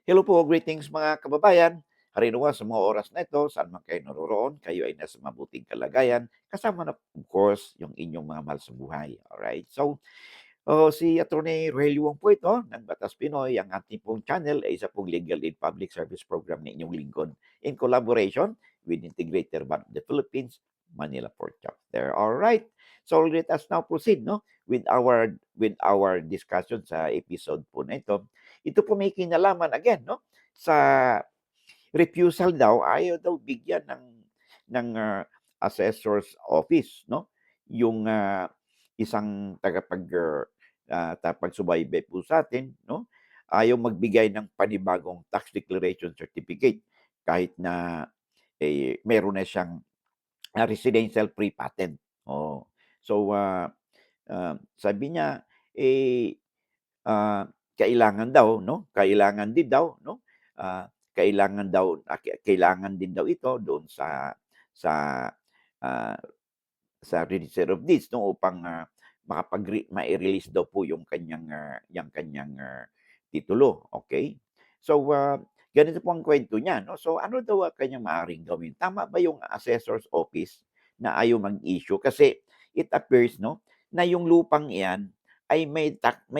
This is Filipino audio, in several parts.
Hello po, greetings mga kababayan. Harinawa sa mga oras na ito, saan man kayo naroroon, kayo ay nasa mabuting kalagayan, kasama na of course yung inyong mga mahal sa buhay. Alright? So, si Atty. Rogelio Wong po ito ng Batas Pinoy. Ang ating pong channel ay isa pong legal aid public service program na inyong lingkod in collaboration with Integrated Bank of the Philippines, Manila Port Chapter. Alright. So let us now proceed no with our discussion sa episode po na ito. Ito po may kinalaman again no sa refusal daw, ayaw daw bigyan ng assessor's office, no? Yung isang tagapagsubaybay po sa atin, no? Ayaw magbigay ng panibagong tax declaration certificate kahit na meron na siyang residential pre-patent. Oh. So, sabi niya, eh, kailangan daw 'no, kailangan din daw 'no, kailangan din daw ito doon sa, ah, sa Register of Deeds 'no, upang, mai-release daw po yung kanyang titulo, okay. So, ganito po ang kuwento niya 'no. So, ano daw ang kanyang maaaring gawin? Tama ba yung assessor's office na ayaw mag-issue? Kasi it appears 'no, na yung lupang iyan ay may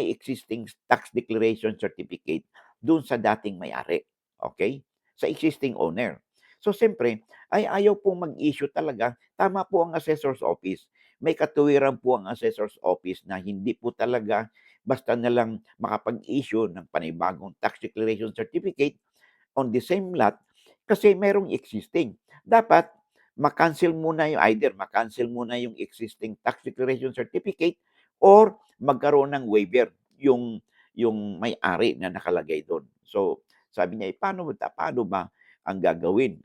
existing tax declaration certificate dun sa dating may-ari, okay, sa existing owner. So, siyempre ay ayaw pong mag-issue talaga. Tama po ang assessor's office. May katuwiran po ang assessor's office na hindi po talaga basta na lang makapag-issue ng panibagong tax declaration certificate on the same lot kasi merong existing. Dapat ma-cancel muna yung existing tax declaration certificate or magkaroon ng waiver yung may-ari na nakalagay doon. So, sabi niya, paano ba ang gagawin?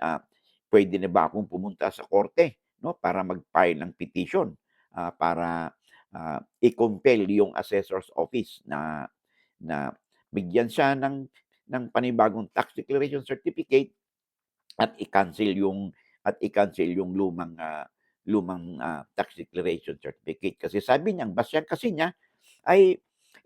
Puwede na ba akong pumunta sa korte 'no, para mag-file ng petition, para, i-compel yung assessor's office na bigyan siya ng panibagong tax declaration certificate at i-cancel yung lumang tax declaration certificate. Kasi sabi niya, ang basehan kasi niya ay,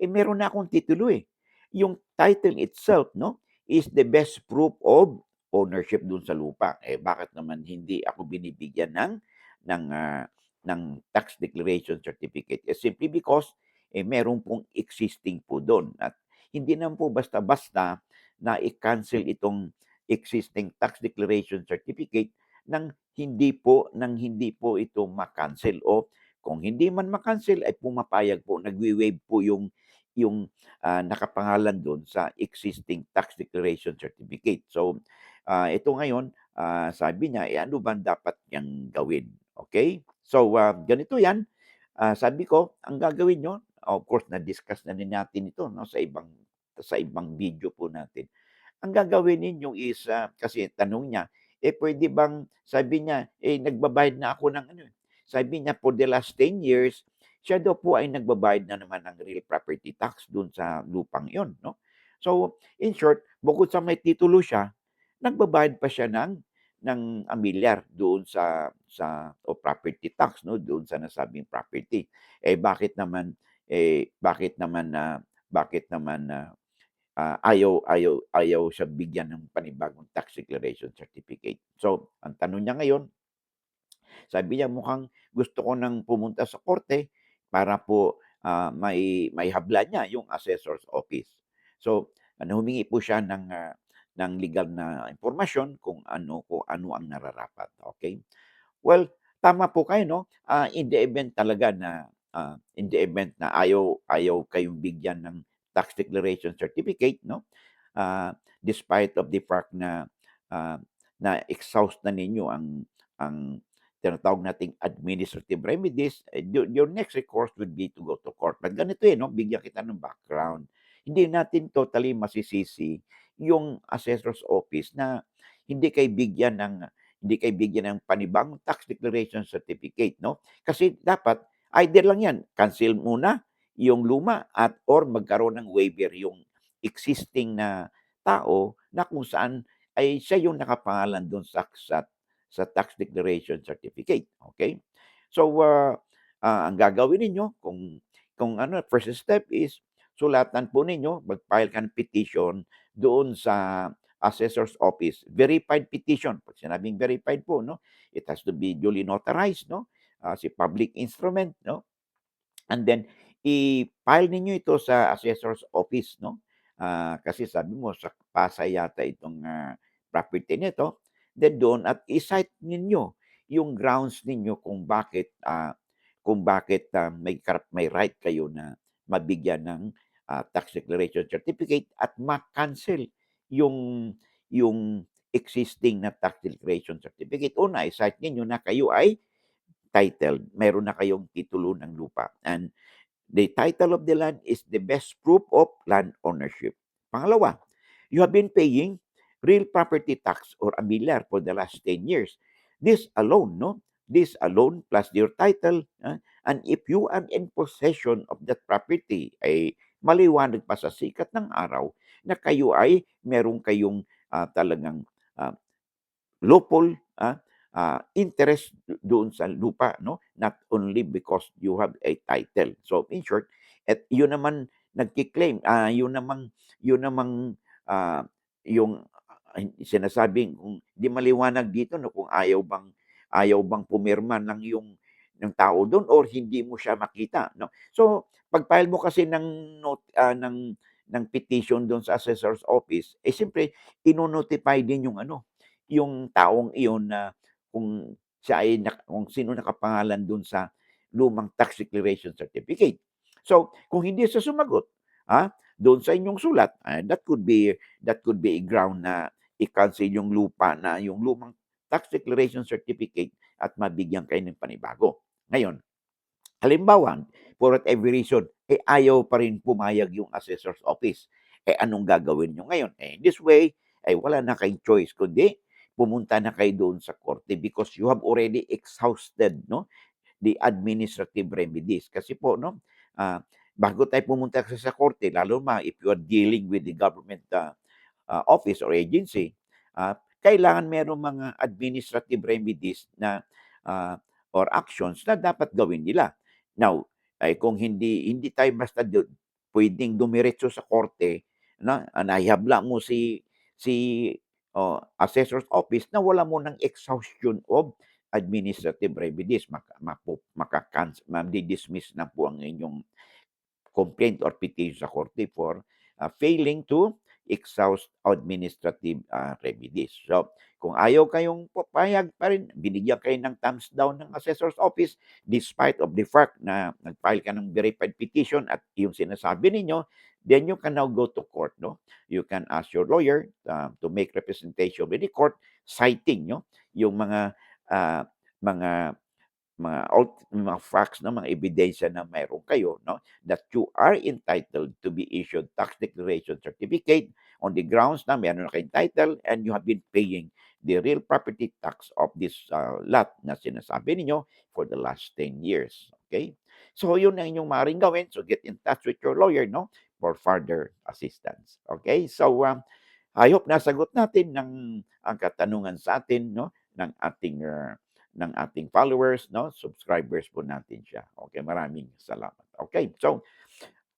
meron na akong titulo, eh. Yung title itself 'no, is the best proof of ownership dun sa lupa. Eh, bakit naman hindi ako binibigyan ng, ah, ng tax declaration certificate? Eh, simply because, meron pong existing po dun at hindi naman po basta-basta na i-cancel itong existing tax declaration certificate ng hindi po ito ma-cancel o kung hindi man ma-cancel ay pumapayag po, nagwe-waive po yung nakapangalan dun sa existing tax declaration certificate. So, ito ngayon, sabi niya, ano ba ang dapat niyang gawin, okay. So, ganito 'yan, sabi ko, ang gagawin niyo, of course na-discuss na din natin ito 'no, sa ibang video po natin. Ang gagawin ninyo is, kasi tanong niya, puwede bang sabi niya, nagbabayad na ako ng ano, sabi niya for the last 10 years, siya daw po ay nagbabayad na naman ng real property tax dun sa lupang iyon 'no. So, in short, bukod sa may titulo siya, nagbabayad pa siya ng amilyar doon o property tax 'no, doon sa nasabing property. Bakit naman ayaw siya bigyan ng panibagong tax declaration certificate. So, ang tanong niya ngayon, sabi niya mukhang gusto ko ng pumunta sa korte para po, maihabla niya yung assessor's office. So, humingi po siya ng legal na impormasyon kung ano ang nararapat, okay. Well, tama po kayo 'no, in the event na ayaw ayaw kayong bigyan ng tax declaration certificate 'no, despite of the fact ah, na-exhaust na ninyo ang tinatawag nating administrative remedies, your next recourse would be to go to court. But ganito, 'no, bigyan kita ng background. Hindi natin totally masisisi yung assessor's office na hindi kayo bigyan ng hindi kayo bigyan ng panibagong tax declaration certificate 'no. Kasi dapat either lang 'yan, cancel muna yung luma at or magkaroon ng waiver yung existing na tao na kung saan ay siya yung nakapangalan dun sa tax declaration certificate, okay. So, ang gagawin ninyo kung ano, first step is sulatan po ninyo, mag-file ka ng petition doon sa assessor's office. Verified petition. Pag sinabing verified po, no, it has to be duly notarized, no, si public instrument, no, and then i-file ninyo ito sa assessor's office, no? Kasi sabi mo sa Pasay yata itong, property nito. Then doon at i-cite ninyo yung grounds ninyo kung bakit, may right kayo na mabigyan ng, tax declaration certificate at ma-cancel yung yung existing na tax declaration certificate. Una, i-cite ninyo na kayo ay titled, meron na kayong titulo ng lupa, and the title of the land is the best proof of land ownership. Pangalawa, you have been paying real property tax or amilyar for the last 10 years. This alone, no? This alone plus your title, and if you are in possession of that property, ay maliwanag pa sa sikat ng araw na kayo ay meron kayong talagang ah, lawful interest doon sa lupa, no? Not only because you have a title. So in short, at yun naman nagki-claim, yun namang ah, yung sinasabing kung di maliwanag dito no kung ayaw bang pumirma ng tao doon or hindi mo siya makita, no? So pag-file mo kasi ng petition doon sa assessor's office, eh siyempre ino-notify din yung taong iyon na kung siya ay kung sino nakapangalan dun sa lumang tax declaration certificate. So, kung hindi siya sumagot, doon sa inyong sulat, that could be a ground na i-cancel yung lupa na yung lumang tax declaration certificate at mabigyan kayo ng panibago. Ngayon, halimbawa, for whatever reason, ayaw pa rin pumayag yung assessor's office. Anong gagawin nyo ngayon? In this way, wala na kayong choice, kundi pumunta na kayo doon sa korte because you have already exhausted, no, the administrative remedies. Kasi po, no, bago tayo pumunta sa korte, lalo if you are dealing with the government office or agency, kailangan merong mga administrative remedies na or actions na dapat gawin nila. Now, kung hindi tayo basta pwedeng dumiretso sa korte na nahihabla mo si assessor's office na wala mo ng exhaustion of administrative remedies, madi-dismiss na po ang inyong complaint or petition sa korte for failing to exhaust administrative remedies. So, kung ayaw kayong papayag pa rin, binigyan kayo ng thumbs down ng assessor's office despite of the fact na nag-file ka ng verified petition at yung sinasabi ninyo, then you can now go to court, no? You can ask your lawyer to make representation with the court citing, no, yung uh, mga mga facts na mga ebidensya na mayroon kayo, no, that you are entitled to be issued tax declaration certificate on the grounds na meron na kayong title and you have been paying the real property tax of this lot na sinasabi ninyo for the last 10 years. Okay? So, yun ang inyong maaaring gawin. So, get in touch with your lawyer, no, for further assistance. Okay? So, I hope nasagot natin ang katanungan sa atin, no, ng ating followers, no, subscribers po natin siya. Okay, maraming salamat. Okay, so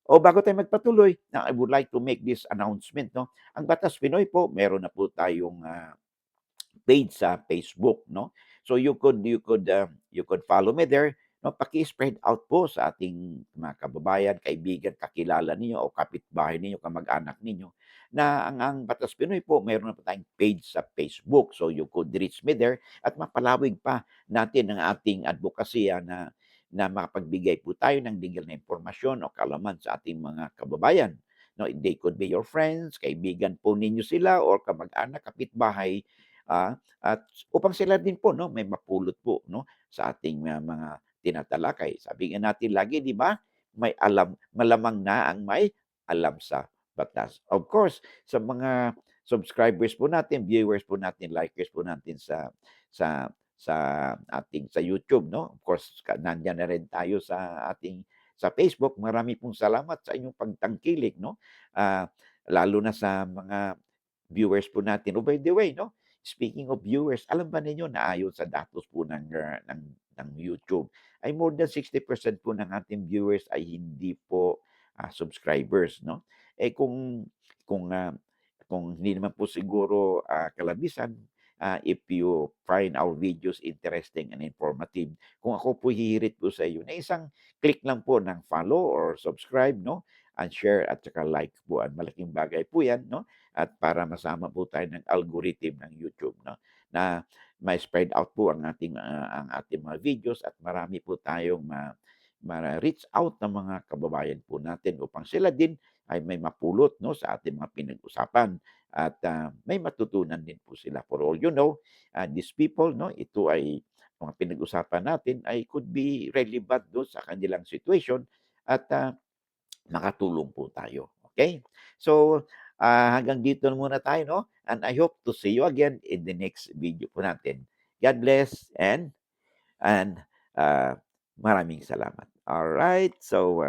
bago tayo magpatuloy, I would like to make this announcement, no. Ang Batas Pinoy po, meron na po tayong page sa Facebook, no. So you could follow me there, no. Paki-spread out po sa ating mga kababayan, kaibigan, kakilala ninyo o kapitbahay ninyo, kamag-anak ninyo na ang Batas Pinoy po, meron na po tayong page sa Facebook. So you could reach me there at mapalawig pa natin ang ating advokasya na makapagbigay po tayo ng legal na impormasyon o kaalaman sa ating mga kababayan. No, they could be your friends, kaibigan po ninyo sila or kamag-anak, kapitbahay, at upang sila din po, no, may mapulot po, no, sa ating mga tinatalakay. Sabi nga natin lagi, di ba? Malamang na ang may alam sa batas. Of course, sa mga subscribers po natin, viewers po natin, likers po natin sa ating sa YouTube, no? Of course, nandiyan na rin tayo sa Facebook. Marami pong salamat sa inyong pagtangkilik, no? Lalo na sa mga viewers po natin. Oh, by the way, no? Speaking of viewers, alam ba ninyo na ayon sa datos po ng YouTube, ay more than 60% po ng ating viewers ay hindi po subscribers 'no. Eh, kung, kung hindi naman po siguro, kalabisan, if you find our videos interesting and informative, kung ako po hihirit po sa iyo na isang click lang po ng follow or subscribe 'no, and share at saka like po at malaking bagay po 'yan 'no, at para masama po tayo ng algorithm ng YouTube 'no, na ma-spread out po ang ating mga videos at marami po tayong ma-reach out ng mga kababayan po natin upang sila din ay may mapulot 'no, sa ating mga pinag-usapan at, may matutunan din po sila. For all you know, these people 'no, ito ay mga pinag-usapan natin ay could be relevant do sa kanilang situation at, makatulong po tayo, okay. So, hanggang dito na muna tayo 'no, and I hope to see you again in the next video po natin. God bless and, ah, maraming salamat. Alright, so,